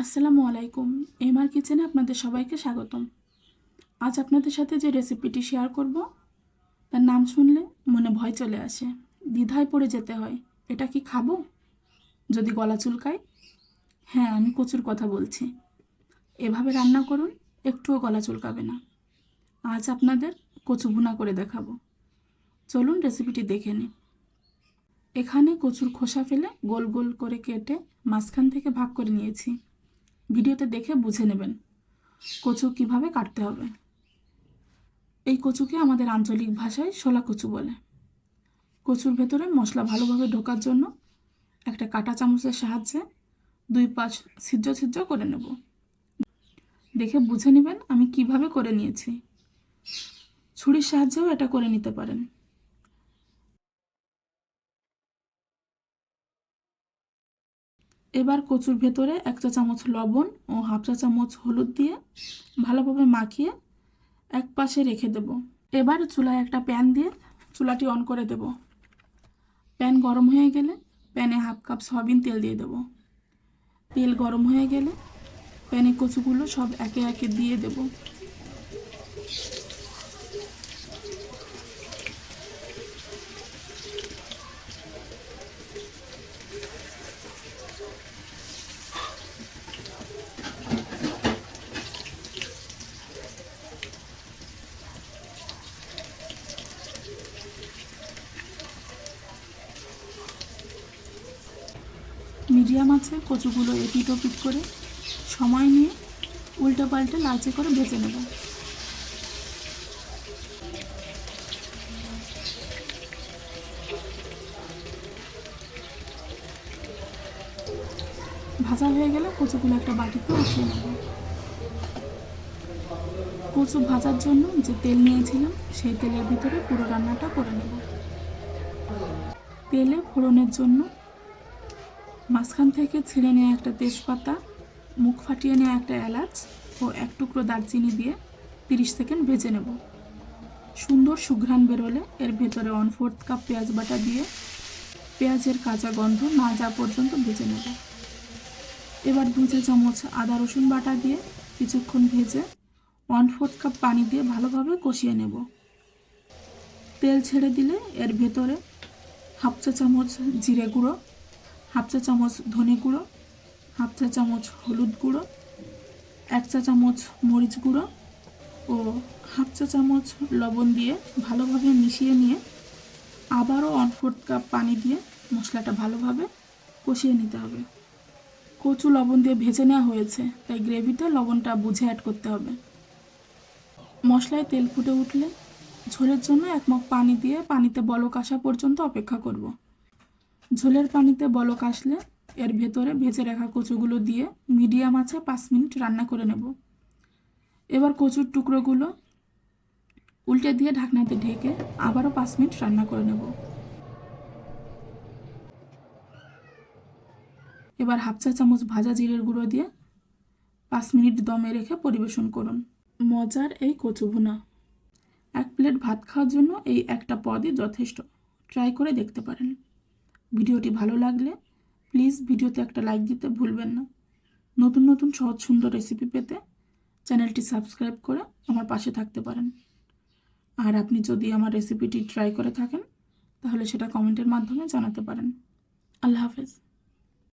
আসসালামু আলাইকুম। এমআর কিচেনে আপনাদের সবাইকে স্বাগতম। আজ আপনাদের সাথে যে রেসিপিটি শেয়ার করব তার নাম শুনলে মনে ভয় চলে আসে, দ্বিধায় পড়ে যেতে হয়। এটা কি খাবো যদি গলা চুলকায়? হ্যাঁ, আমি কচুর কথা বলছি। এভাবে রান্না করুন, একটুও গলা চুলকাবে না। আজ আপনাদের কচু ভুনা করে দেখাবো। চলুন রেসিপিটি দেখে নিই। এখানে কচুর খোসা ফেলে গোল গোল করে কেটে মাঝখান থেকে ভাগ করে নিয়েছি। ভিডিওতে দেখে বুঝে নেবেন কচু কিভাবে কাটতে হবে। এই কচুকে আমাদের আঞ্চলিক ভাষায় শোলা কচু বলে। কচুর ভেতরে মশলা ভালোভাবে ঢোকার জন্য একটা কাঁটা চামচের সাহায্যে 2 পাশ ছিদ্র ছিদ্র করে নেব। দেখে বুঝে নেবেন আমি কিভাবে করে নিয়েছি। ছুরির সাহায্যেও এটা করে নিতে পারেন। এবার কচুর ভেতরে 1 চা চামচ লবণ ও 1/2 চা চামচ হলুদ দিয়ে ভালোভাবে মাখিয়ে এক পাশে রেখে দেব। এবার চুলায় একটা প্যান দিয়ে চুলাটি অন করে দেব। প্যান গরম হয়ে গেলে প্যানে 1/2 কাপ সয়াবিন তেল দিয়ে দেব। তেল গরম হয়ে গেলে প্যানে কচুগুলো সব একে একে দিয়ে দেব। মিডিয়াম আছে কচুগুলো এপিট ওপিট করে সময় নিয়ে উল্টো পাল্টে লালচে করে ভেজে নেব। ভাজা হয়ে গেলে কচুগুলো একটা বাটিতে উঠিয়ে নেব। কচু ভাজার জন্য যে তেল নিয়েছিলাম সেই তেলের ভিতরে পুরো রান্নাটা করে নেব। তেলে ফোড়নের জন্য মাঝখান থেকে ছিঁড়ে নেওয়া একটা তেজপাতা, মুখ ফাটিয়ে নেওয়া একটা এলাচ ও 1 টুকরো দারচিনি দিয়ে 30 সেকেন্ড ভেজে নেব। সুন্দর সুঘ্রাণ বেরোলে এর ভেতরে 1/4 কাপ পেঁয়াজ বাটা দিয়ে পেঁয়াজের কাঁচা গন্ধ না যাওয়া পর্যন্ত ভেজে নেব। এবার 2 চা চামচ আদা রসুন বাটা দিয়ে কিছুক্ষণ ভেজে 1/4 কাপ পানি দিয়ে ভালোভাবে কষিয়ে নেব। তেল ছেড়ে দিলে এর ভেতরে 1/2 চা চামচ জিরে গুঁড়ো, 1/2 চা চামচ ধনে গুঁড়ো, 1/2 চা চামচ হলুদ গুঁড়ো, 1 চা চামচ মরিচ গুঁড়ো ও 1/2 চা চামচ লবণ দিয়ে ভালোভাবে মিশিয়ে নিয়ে আবারও 1/4 কাপ পানি দিয়ে মশলাটা ভালোভাবে কষিয়ে নিতে হবে। কচু লবণ দিয়ে ভেজে নেওয়া হয়েছে, তাই গ্রেভিতে লবণটা বুঝে অ্যাড করতে হবে। মশলায় তেল ফুটে উঠলে ঝোলের জন্য 1 মগ পানি দিয়ে পানিতে বলক আসা পর্যন্ত অপেক্ষা করব। ঝোলের পানিতে বলক আসলে এর ভেতরে ভেজে রাখা কচুগুলো দিয়ে মিডিয়াম আঁচে 5 মিনিট রান্না করে নেব। এবার কচুর টুকরোগুলো উল্টে দিয়ে ঢাকনাতে ঢেকে আবারও 5 মিনিট রান্না করে নেব। এবার 1/2 চা চামচ ভাজা জিরের গুঁড়ো দিয়ে 5 মিনিট দমে রেখে পরিবেশন করুন। মজার এই কচু ভুনা 1 প্লেট ভাত খাওয়ার জন্য এই একটা পদই যথেষ্ট। ট্রাই করে দেখতে পারেন। ভিডিওটি ভালো লাগলে প্লিজ ভিডিওতে একটা লাইক দিতে ভুলবেন না। নতুন নতুন সহজ সুন্দর রেসিপি পেতে চ্যানেলটি সাবস্ক্রাইব করে আমার পাশে থাকতে পারেন। আর আপনি যদি আমার রেসিপিটি ট্রাই করে থাকেন তাহলে সেটা কমেন্টের মাধ্যমে জানাতে পারেন। আল্লাহ হাফেজ।